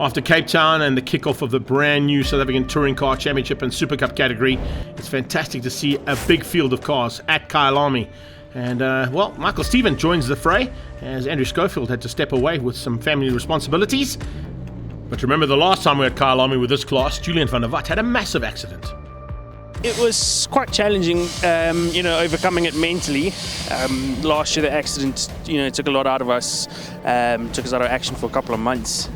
After Cape Town and the kickoff of the brand new South African Touring Car Championship and Supacup category, it's fantastic to see a big field of cars at Kyalami. And, well, Michael Stephen joins the fray as Andrew Schofield had to step away with some family responsibilities. But remember the last time we were at Kyalami with this class, Julian van der Walt had a massive accident. It was quite challenging, overcoming it mentally. Last year the accident, took a lot out of us, took us out of action for a couple of months.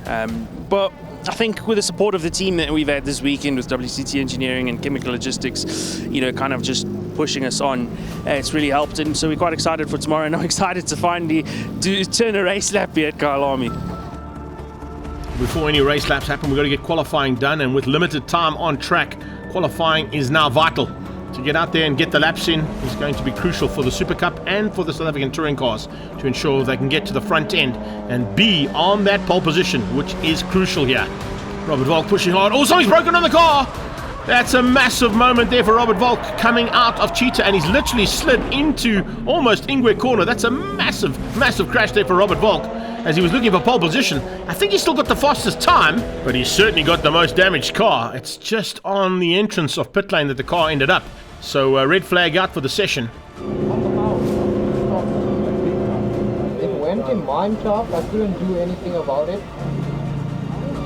But I think with the support of the team that we've had this weekend with WCT Engineering and Chemical Logistics, kind of just pushing us on, it's really helped. And so we're quite excited for tomorrow, and I'm excited to finally turn a race lap here at Kyalami. Before any race laps happen, we've got to get qualifying done, and with limited time on track, qualifying is now vital. To get out there and get the laps in is going to be crucial for the Super Cup and for the South African touring cars to ensure they can get to the front end and be on that pole position, which is crucial here. Robert Volk pushing hard. Oh, something's broken on the car! That's a massive moment there for Robert Volk coming out of Cheetah, and he's literally slid into almost Ingwe corner. That's a massive, massive crash there for Robert Volk as he was looking for pole position. I think he's still got the fastest time, but he's certainly got the most damaged car. It's just on the entrance of pit lane that the car ended up. So red flag out for the session. It went in mine shop. I couldn't do anything about it.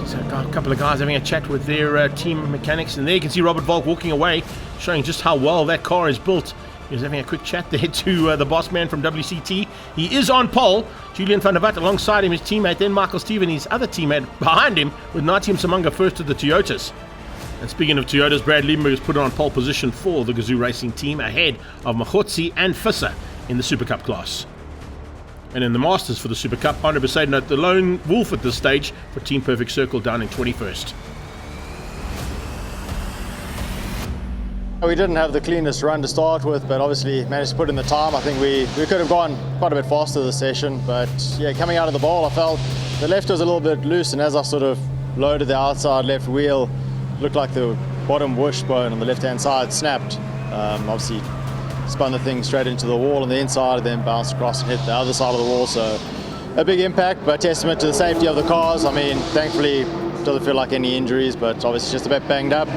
Just a couple of guys having a chat with their team mechanics, and there you can see Robert Volk walking away, showing just how well that car is built. He was having a quick chat there to the boss man from WCT. He is on pole. Julian van der Walt alongside him, his teammate, then Michael Stephen, his other teammate, behind him, with Natim Samanga first to the Toyotas. And speaking of Toyotas, Brad Liebenberg is put on pole position for the Gazoo Racing team ahead of Machotsi and Visser in the Super Cup class. And in the Masters for the Super Cup, Andre Besaidnout, the lone wolf at this stage for Team Perfect Circle down in 21st. We didn't have the cleanest run to start with, but obviously managed to put in the time. I think we could have gone quite a bit faster this session, but yeah, coming out of the bowl, I felt the left was a little bit loose, and as I sort of loaded the outside left wheel, looked like the bottom wishbone on the left-hand side snapped. Obviously spun the thing straight into the wall on the inside and then bounced across and hit the other side of the wall, so a big impact, but testament to the safety of the cars. I mean, thankfully, doesn't feel like any injuries, but obviously just a bit banged up.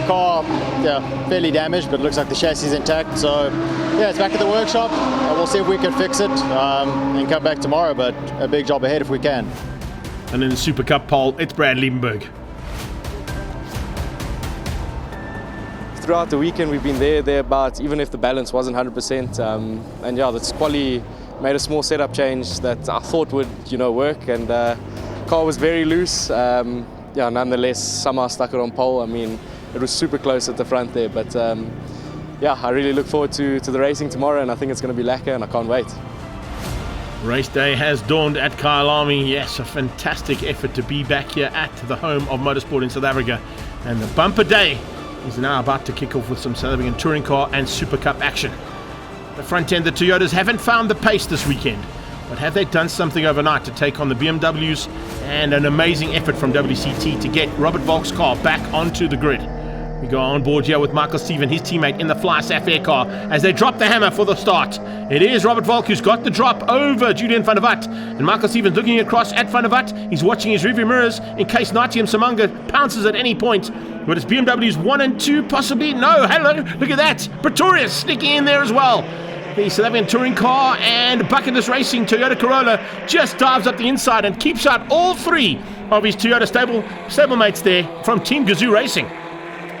Car, yeah, fairly damaged, but it looks like the chassis is intact, so yeah, it's back at the workshop, and we'll see if we can fix it and come back tomorrow, but a big job ahead if we can. And in the Super Cup pole, it's Brad Liebenberg. Throughout the weekend we've been thereabouts, even if the balance wasn't 100%, and yeah, the quali made a small setup change that I thought would work, and car was very loose. Yeah, nonetheless somehow stuck it on pole. I mean, it was super close at the front there, but yeah, I really look forward to the racing tomorrow, and I think it's going to be lacquer, and I can't wait. Race day has dawned at Kyalami. Yes, a fantastic effort to be back here at the home of motorsport in South Africa, and the bumper day is now about to kick off with some South African touring car and Super Cup action. The front end, the Toyotas haven't found the pace this weekend, but have they done something overnight to take on the BMWs, and an amazing effort from WCT to get Robert Volk's car back onto the grid. We go on board here with Michael Stephen, his teammate in the Fly Sapphire car, as they drop the hammer for the start. It is Robert Volk who's got the drop over Julian van der Walt, and Michael Stephen's looking across at van der Walt. He's watching his rearview mirrors in case Natim Samanga pounces at any point. But it's BMWs 1 and 2 possibly. No, hello, look at that. Pretorius sneaking in there as well. The South African touring car and Bucketless Racing Toyota Corolla just dives up the inside and keeps out all three of his Toyota stablemates there from Team Gazoo Racing.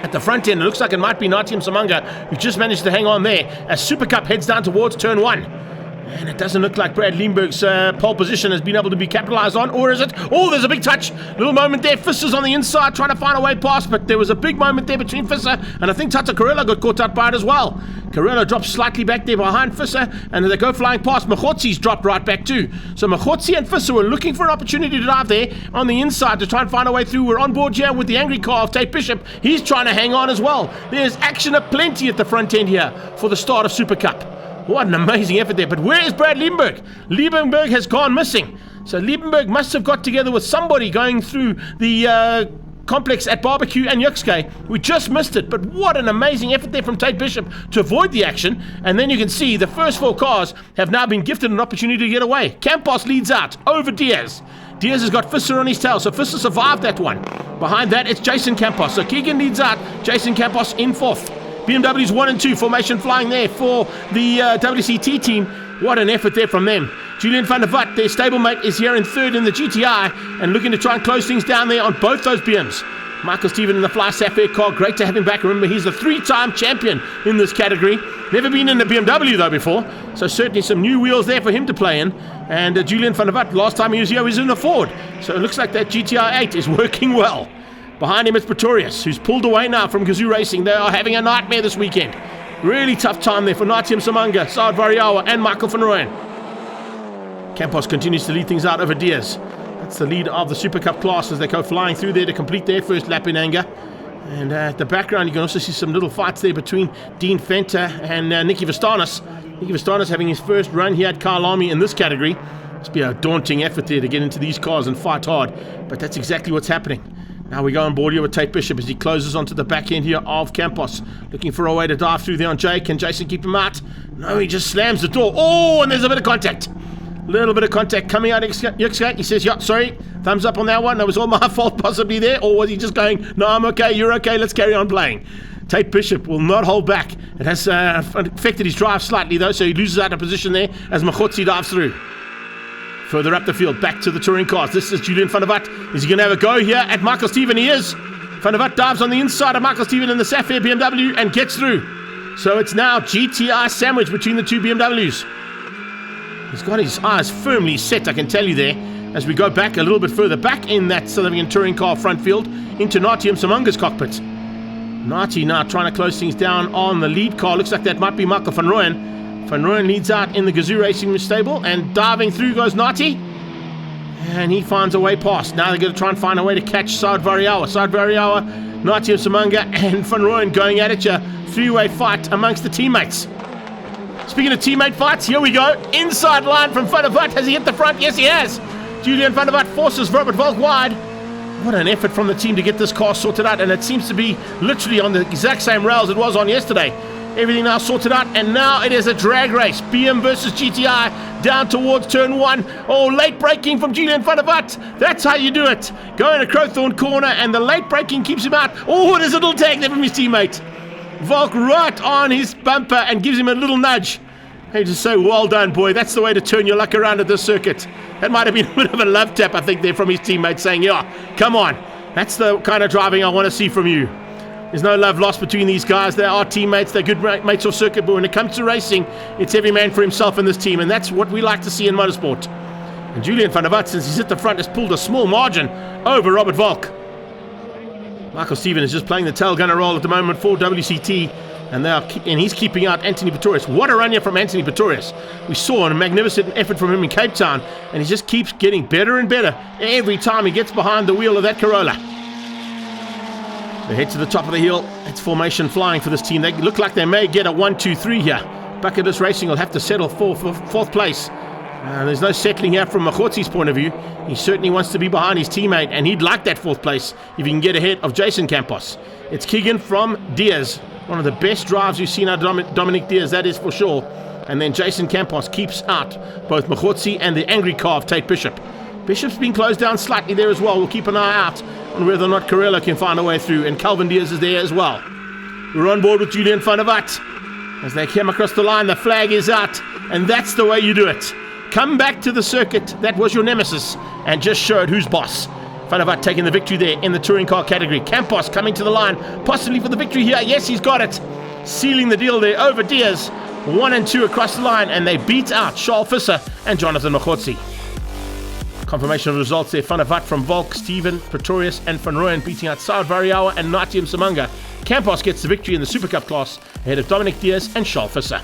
At the front end, it looks like it might be Natim Samanga, who just managed to hang on there as Super Cup heads down towards turn 1. And it doesn't look like Brad Liebenberg's pole position has been able to be capitalized on, or is it? Oh, there's a big touch. Little moment there. Fisser's on the inside trying to find a way past, but there was a big moment there between Visser, and I think Tata Carella got caught out by it as well. Carella drops slightly back there behind Visser, and they go flying past. Machotsi's dropped right back too. So Machotsi and Visser were looking for an opportunity to dive there on the inside to try and find a way through. We're on board here with the angry car of Tate Bishop. He's trying to hang on as well. There's action aplenty at the front end here for the start of Super Cup. What an amazing effort there. But where is Brad Liebenberg? Liebenberg has gone missing. So Liebenberg must have got together with somebody going through the complex at Barbecue and Yuxke. We just missed it, but what an amazing effort there from Tate Bishop to avoid the action. And then you can see the first 4 cars have now been gifted an opportunity to get away. Campos leads out over Diaz. Diaz has got Visser on his tail, so Visser survived that one. Behind that, it's Jason Campos. So Keegan leads out, Jason Campos in fourth. BMW's 1 and 2, formation flying there for the WCT team. What an effort there from them. Julian van der Vat, their stablemate, is here in third in the GTI and looking to try and close things down there on both those BMs. Michael Steven in the Fly Sapphire car, great to have him back. Remember, he's a 3-time champion in this category. Never been in the BMW though before, so certainly some new wheels there for him to play in. And Julian van der Vat, last time he was here, he was in a Ford. So it looks like that GTI 8 is working well. Behind him it's Pretorius, who's pulled away now from Gazoo Racing. They are having a nightmare this weekend. Really tough time there for Natium Samanga, Saad Variawa and Michael van Rooyen. Campos continues to lead things out over Diaz. That's the lead of the Super Cup class as they go flying through there to complete their first lap in anger. And at the background, you can also see some little fights there between Dean Fenter and Nicky Vistanis. Nicky Vistanis having his first run here at Kyalami in this category. Must be a daunting effort there to get into these cars and fight hard. But that's exactly what's happening. Now we go on board here with Tate Bishop as he closes onto the back end here of Campos. Looking for a way to dive through there on Jake. Can Jason keep him out? No, he just slams the door. Oh, and there's a bit of contact. Little bit of contact coming out of Yuxgate. He says, yeah, sorry, thumbs up on that one. That was all my fault possibly there. Or was he just going, no, I'm okay, you're okay, let's carry on playing. Tate Bishop will not hold back. It has affected his drive slightly though, so he loses out of position there as Machotsi dives through. Further up the field, back to the touring cars. This is Julian van der Vat. Is he going to have a go here at Michael Steven? He is. Van der Vat dives on the inside of Michael Steven in the Sapphire BMW and gets through. So it's now GTI sandwich between the two BMWs. He's got his eyes firmly set, I can tell you there, as we go back a little bit further back in that South African touring car front field into Natium Samanga's cockpit. Nati now trying to close things down on the lead car. Looks like that might be Michael van Rooyen. Van Rooyen leads out in the Gazoo Racing stable, and diving through goes Nati. And he finds a way past. Now they're going to try and find a way to catch Saad Variawa. Saad Variawa, Natium Samanga, and Van Rooyen going at it. Three-way fight amongst the teammates. Speaking of teammate fights, here we go. Inside line from Van der Vat. Has he hit the front? Yes, he has. Julian van der Vat forces Robert Volk wide. What an effort from the team to get this car sorted out. And it seems to be literally on the exact same rails it was on yesterday. Everything now sorted out. And now it is a drag race. BM versus GTI down towards turn 1. Oh, late braking from Julian van der Vat. That's how you do it. Going to Crowthorne corner. And the late braking keeps him out. Oh, there's a little tag there from his teammate. Volk right on his bumper and gives him a little nudge. Hey, just say, well done, boy. That's the way to turn your luck around at this circuit. That might have been a bit of a love tap, I think, there from his teammate saying, yeah, come on. That's the kind of driving I want to see from you. There's no love lost between these guys. They are teammates. They're good mates off circuit. But when it comes to racing, it's every man for himself in this team. And that's what we like to see in motorsport. And Julian van der Vat, since he's at the front, has pulled a small margin over Robert Volk. Michael Steven is just playing the tail gunner role at the moment for WCT, and he's keeping out Anthony Pretorius. What a run here from Anthony Pretorius. We saw a magnificent effort from him in Cape Town, and he just keeps getting better and better every time he gets behind the wheel of that Corolla. They head to the top of the hill. It's formation flying for this team. They look like they may get a 1-2-3 here. Bucketless Racing will have to settle for fourth place. There's no settling here from Machotzi's point of view. He certainly wants to be behind his teammate, and he'd like that fourth place if he can get ahead of Jason Campos. It's Keegan from Diaz, one of the best drives we've seen out of Dominic Diaz, that is for sure. And then Jason Campos keeps out both Machotzi and the angry car of Tate Bishop. Bishop's been closed down slightly there as well. We'll keep an eye out on whether or not Corello can find a way through, and Calvin Diaz is there as well. We're on board with Julian van der Vat. As they come across the line, the flag is out, and that's the way you do it. Come back to the circuit that was your nemesis and just show it who's boss. Van der Vat taking the victory there in the touring car category. Campos coming to the line, possibly for the victory here. Yes, he's got it. Sealing the deal there over Diaz. 1 and 2 across the line, and they beat out Charles Visser and Jonathan Machotzi. Confirmation of results there. Van der Vat from Volk, Steven, Pretorius, and Van Rooyen beating out Saad Variawa and Natium Samanga. Campos gets the victory in the Super Cup class ahead of Dominic Diaz and Charles Visser.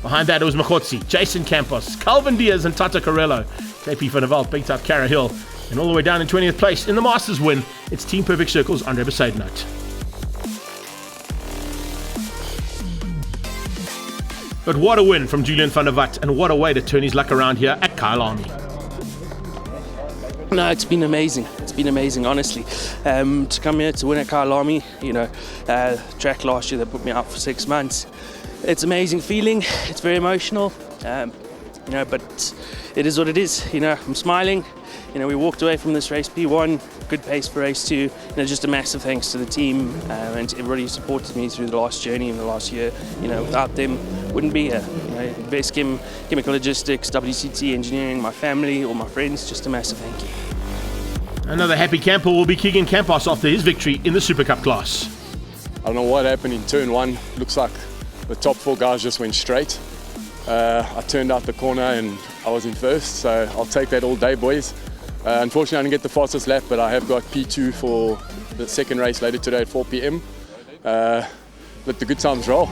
Behind that, it was Machotzi, Jason Campos, Calvin Diaz, and Tata Corello. JP van der Walt beat out Cara Hill. And all the way down in 20th place in the Masters win, it's Team Perfect Circle's Andre Besaidnout. But what a win from Julian van der Vat, and what a way to turn his luck around here at Kyalami. No, it's been amazing. It's been amazing, honestly. To come here to win at Kyalami, track last year, they put me out for 6 months. It's an amazing feeling. It's very emotional. but it is what it is. I'm smiling. We walked away from this race P1, good pace for race 2. Just a massive thanks to the team and to everybody who supported me through the last journey in the last year. Without them, wouldn't be here. Best Chemical Logistics, WCT Engineering, my family, all my friends, just a massive thank you. Another happy camper will be Keegan Campos after his victory in the Super Cup class. I don't know what happened in turn 1. Looks like the top 4 guys just went straight. I turned out the corner and I was in first, so I'll take that all day, boys. Unfortunately, I didn't get the fastest lap, but I have got P2 for the second race later today at 4 p.m. Let the good times roll.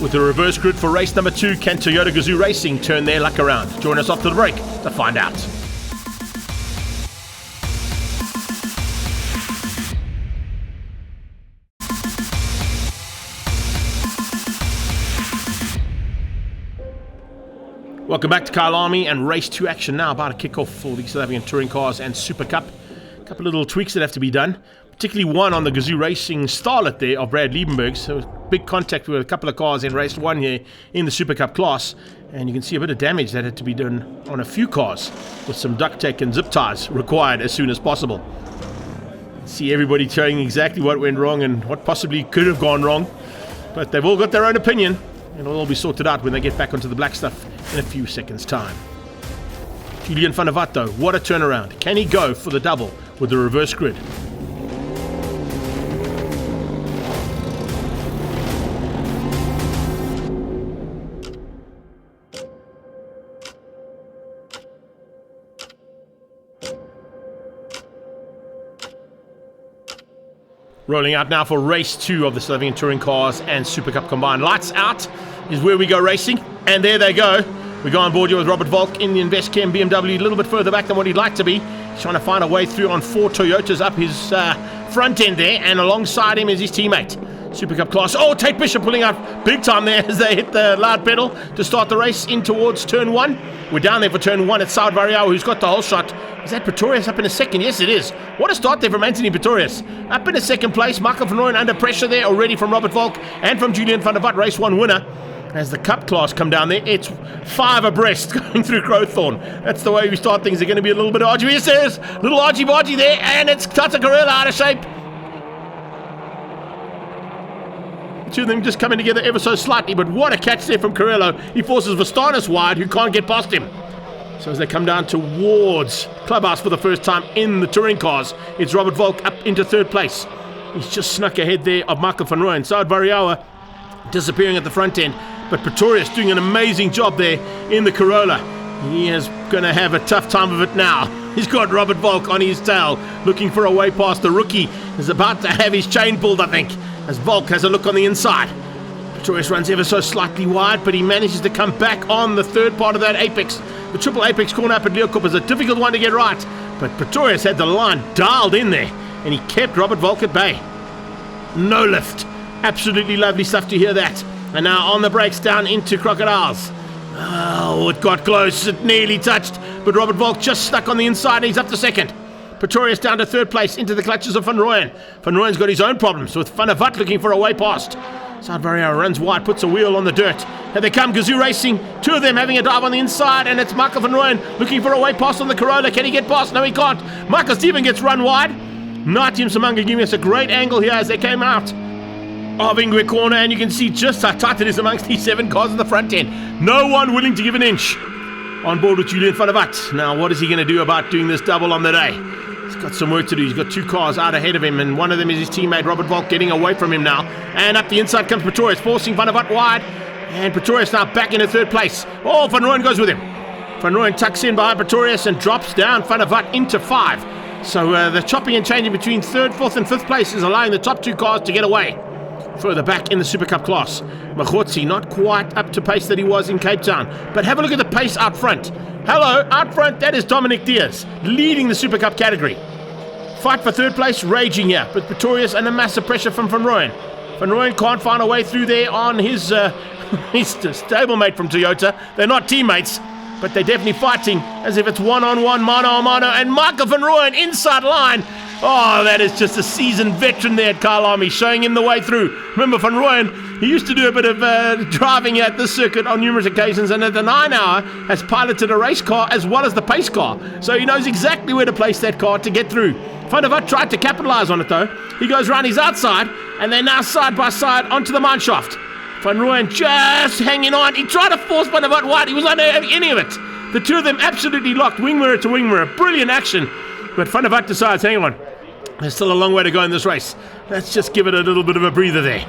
With the reverse grid for race number 2, can Toyota Gazoo Racing turn their luck around? Join us after the break to find out. Welcome back to Kyalami and race 2 action now. About to kick off for the South African Touring Cars and Super Cup. A couple of little tweaks that have to be done, particularly one on the Gazoo Racing starlet there of Brad Liebenberg. So big contact with a couple of cars in race 1 here in the Super Cup class, and you can see a bit of damage that had to be done on a few cars with some duct tape and zip ties required as soon as possible. See everybody telling exactly what went wrong and what possibly could have gone wrong, but they've all got their own opinion. It'll all be sorted out when they get back onto the black stuff in a few seconds' time. Julian van der Walt, though, what a turnaround. Can he go for the double with the reverse grid? Rolling out now for race 2 of the South African Touring Cars and Super Cup combined. Lights out is where we go racing, and there they go. We go on board here with Robert Volk in the Investchem BMW, a little bit further back than what he'd like to be. He's trying to find a way through on 4 Toyotas up his front end there, and alongside him is his teammate. Super Cup class. Oh, Tate Bishop pulling out big time there as they hit the loud pedal to start the race in towards turn 1. We're down there for turn 1 at Saud Variao, who's got the whole shot. Is that Pretorius up in a second? Yes, it is. What a start there from Anthony Pretorius. Up in a second place. Michael van Rooyen under pressure there already from Robert Volk and from Julian van der Walt, race 1 winner. As the Cup class come down there, it's 5 abreast going through Crowthorne. That's the way we start things. They're going to be a little bit arduous. There's little argy-bargy there, and it's Tata Carrella out of shape. Two of them just coming together ever so slightly, but what a catch there from Carrello. He forces Vastanis wide, who can't get past him. So as they come down towards Clubhouse for the first time in the touring cars, it's Robert Volk up into 3rd place. He's just snuck ahead there of Michael van Rooyen. Saud Variawa disappearing at the front end, but Pretorius doing an amazing job there in the Corolla. He is going to have a tough time of it now. He's got Robert Volk on his tail, looking for a way past. The rookie is about to have his chain pulled, I think, as Volk has a look on the inside. Pretorius runs ever so slightly wide, but he manages to come back on the 3rd part of that apex. The triple apex corner up at Leeuwkop is a difficult one to get right, but Pretorius had the line dialed in there, and he kept Robert Volk at bay. No lift. Absolutely lovely stuff to hear that. And now on the brakes down into Crocodiles. Oh, it got close. It nearly touched, but Robert Volk just stuck on the inside, and he's up to 2nd. Pretorius down to 3rd place into the clutches of Van Rooyen. Van Rooyen's got his own problems with Van der Walt looking for a way past. Saud Variawa runs wide, puts a wheel on the dirt. Here they come, Gazoo Racing. 2 of them having a dive on the inside, and it's Michael van Rooyen looking for a way past on the Corolla. Can he get past? No, he can't. Michael Steven gets run wide. Natim Samanga giving us a great angle here as they came out of Ingwe corner, and you can see just how tight it is amongst these 7 cars in the front end. No one willing to give an inch. On board with Julian van der Walt. Now, what is he going to do about doing this double on the day? He's got some work to do. He's got 2 cars out ahead of him, and one of them is his teammate Robert Volk getting away from him now. And up the inside comes Pretorius, forcing Van der Walt wide. And Pretorius now back into 3rd place. Oh, Van Rooyen goes with him. Van Rooyen tucks in behind Pretorius and drops down Van der Walt into 5. So the chopping and changing between 3rd, 4th and 5th place is allowing the top 2 cars to get away. Further back in the Super Cup class, Magotsi not quite up to pace that he was in Cape Town. But have a look at the pace out front. Hello, out front, that is Dominic Diaz, leading the Super Cup category. Fight for 3rd place, raging here, but Pretorius under massive pressure from Van Rooyen. Van Rooyen can't find a way through there on his stablemate from Toyota. They're not teammates, but they're definitely fighting as if it's one-on-one, mano-a-mano, and Michael van Rooyen inside line Oh, that is just a seasoned veteran there at Kyalami, showing him the way through. Remember, Van Rooyen, he used to do a bit of driving at this circuit on numerous occasions, and at the 9 hour has piloted a race car as well as the pace car. So he knows exactly where to place that car to get through. Van der Walt tried to capitalize on it though. He goes round his outside, and they're now side by side onto the mine shaft. Van Rooyen just hanging on. He tried to force Van der Walt wide. He was not having any of it. The two of them absolutely locked, wing mirror to wing mirror. Brilliant action. But Van der Walt decides, hang on, there's still a long way to go in this race. Let's just give it a little bit of a breather there.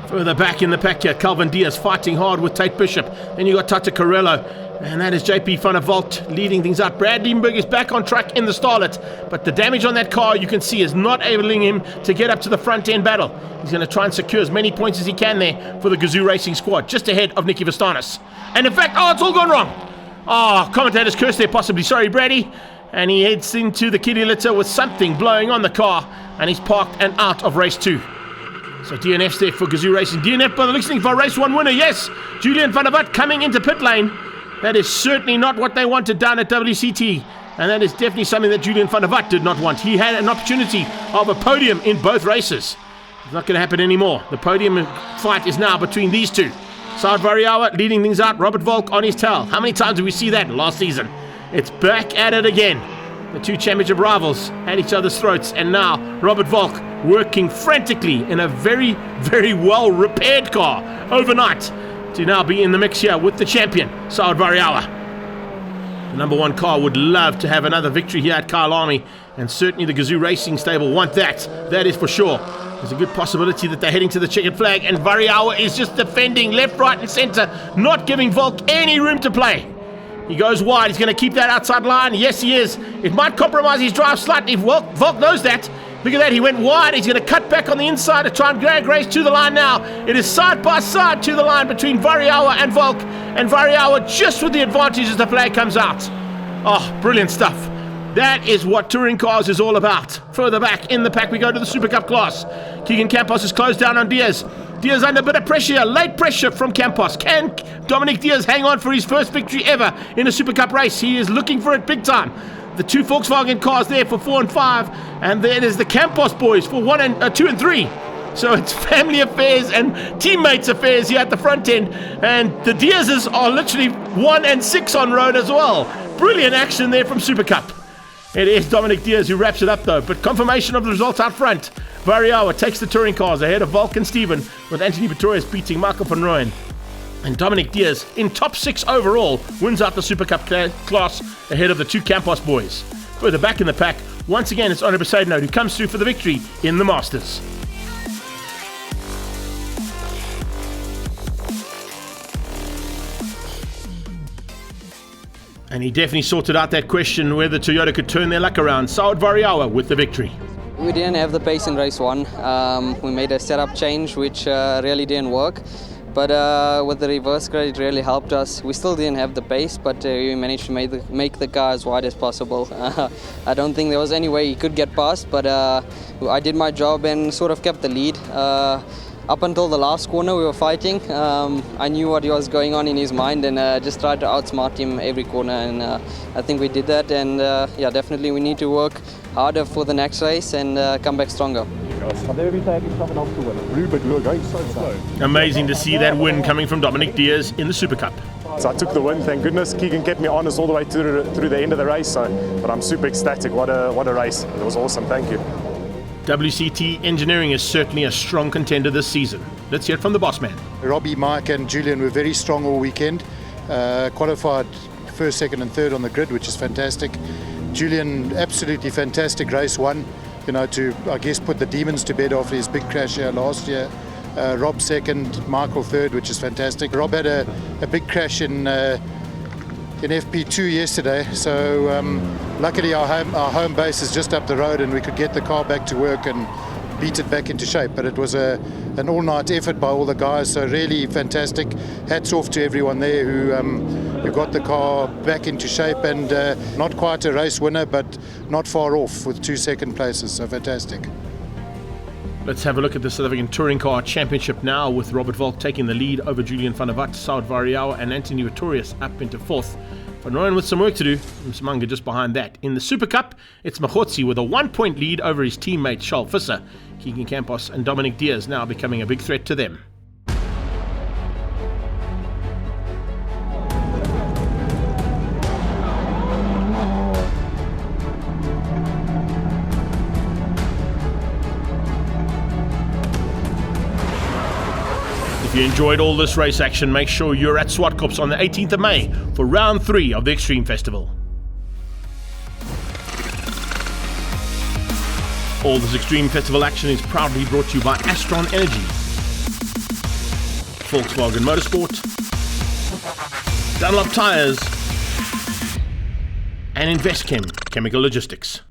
Further back in the pack here, Calvin Diaz fighting hard with Tate Bishop. Then you got Tata Carello, and that is JP Van der Walt leading things up. Brad Liebenberg is back on track in the Starlet, but the damage on that car, you can see, is not enabling him to get up to the front end battle. He's going to try and secure as many points as he can there for the Gazoo Racing squad, just ahead of Nicky Vastanis. And in fact, it's all gone wrong. Commentators cursed there possibly. Sorry, Brady. And he heads into the kiddie litter with something blowing on the car, and he's parked and out of race 2. So DNF's there for Gazoo Racing. DNF by the listening for race 1 winner, yes. Julian Van der Walt coming into pit lane. That is certainly not what they wanted down at WCT, and that is definitely something that Julian Van der Walt did not want. He had an opportunity of a podium in both races. It's not going to happen anymore. The podium fight is now between these two. Saad Variawa leading things out, Robert Volk on his tail. How many times did we see that last season? It's back at it again. The two championship rivals at each other's throats, and now Robert Volk working frantically in a very, very well repaired car overnight to now be in the mix here with the champion, Saad Variawa. The number 1 car would love to have another victory here at Kyalami, and certainly the Gazoo Racing stable want that. That is for sure. There's a good possibility that they're heading to the checkered flag, and Variawa is just defending left, right, and centre, not giving Volk any room to play. He goes wide. He's going to keep that outside line. Yes, he is. It might compromise his drive slightly. Volk knows that. Look at that. He went wide. He's going to cut back on the inside to try and drag race to the line now. It is side by side to the line between Variawa and Volk. And Variawa just with the advantage as the flag comes out. Brilliant stuff. That is what touring cars is all about. Further back in the pack, we go to the Super Cup class. Keegan Campos has closed down on Diaz. Diaz under a bit of pressure here, late pressure from Campos. Can Dominic Diaz hang on for his first victory ever in a Super Cup race? He is looking for it big time. The two Volkswagen cars there for 4 and 5, and then there's the Campos boys for 2 and 3. So it's family affairs and teammates affairs here at the front end, and the Diaz's are literally 1 and 6 on road as well. Brilliant action there from Super Cup. It is Dominic Diaz who wraps it up though, but confirmation of the results out front. Variawa takes the touring cars ahead of Volk and Steven, with Anthony Pretorius beating Michael van Rooyen. And Dominic Diaz, in top 6 overall, wins out the Super Cup class ahead of the two Campos boys. Further back in the pack, once again it's Honor Besaidnout who comes through for the victory in the Masters. And he definitely sorted out that question whether Toyota could turn their luck around. Saad Variawa with the victory. We didn't have the pace in race 1. We made a setup change which really didn't work. But with the reverse grade, it really helped us. We still didn't have the pace, but we managed to make the car as wide as possible. I don't think there was any way he could get past, but I did my job and sort of kept the lead. Up until the last corner we were fighting. I knew what was going on in his mind and just tried to outsmart him every corner, and I think we did that. And yeah, definitely we need to work harder for the next race and come back stronger. Amazing to see that win coming from Dominic Diaz in the Super Cup. So I took the win, thank goodness. Keegan kept me honest all the way through the end of the race. But I'm super ecstatic. What a race. It was awesome. Thank you. WCT Engineering is certainly a strong contender this season. Let's hear it from the boss man. Robbie, Mike and Julian were very strong all weekend. Qualified first, second and third on the grid, which is fantastic. Julian, absolutely fantastic race 1. You know, to, I guess, put the demons to bed after his big crash here last year. Rob second, Michael third, which is fantastic. Rob had a big crash in FP2 yesterday, so luckily our home base is just up the road and we could get the car back to work and beat it back into shape. But it was an all-night effort by all the guys, so really fantastic. Hats off to everyone there who got the car back into shape, and not quite a race winner, but not far off with 2 second places, so fantastic. Let's have a look at the South African Touring Car Championship now, with Robert Volk taking the lead over Julian Van der Walt, Saad Variawa and Anthony Pretorius up into 4th. But Rowan with some work to do. Msimanga just behind that. In the Super Cup, it's Mahotsi with a 1-point lead over his teammate Charles Visser. Keegan Campos and Dominic Diaz now becoming a big threat to them. If you enjoyed all this race action, make sure you're at Supacup on the 18th of May for round 3 of the Extreme Festival. All this Extreme Festival action is proudly brought to you by Astron Energy, Volkswagen Motorsport, Dunlop Tires, and InvestChem Chemical Logistics.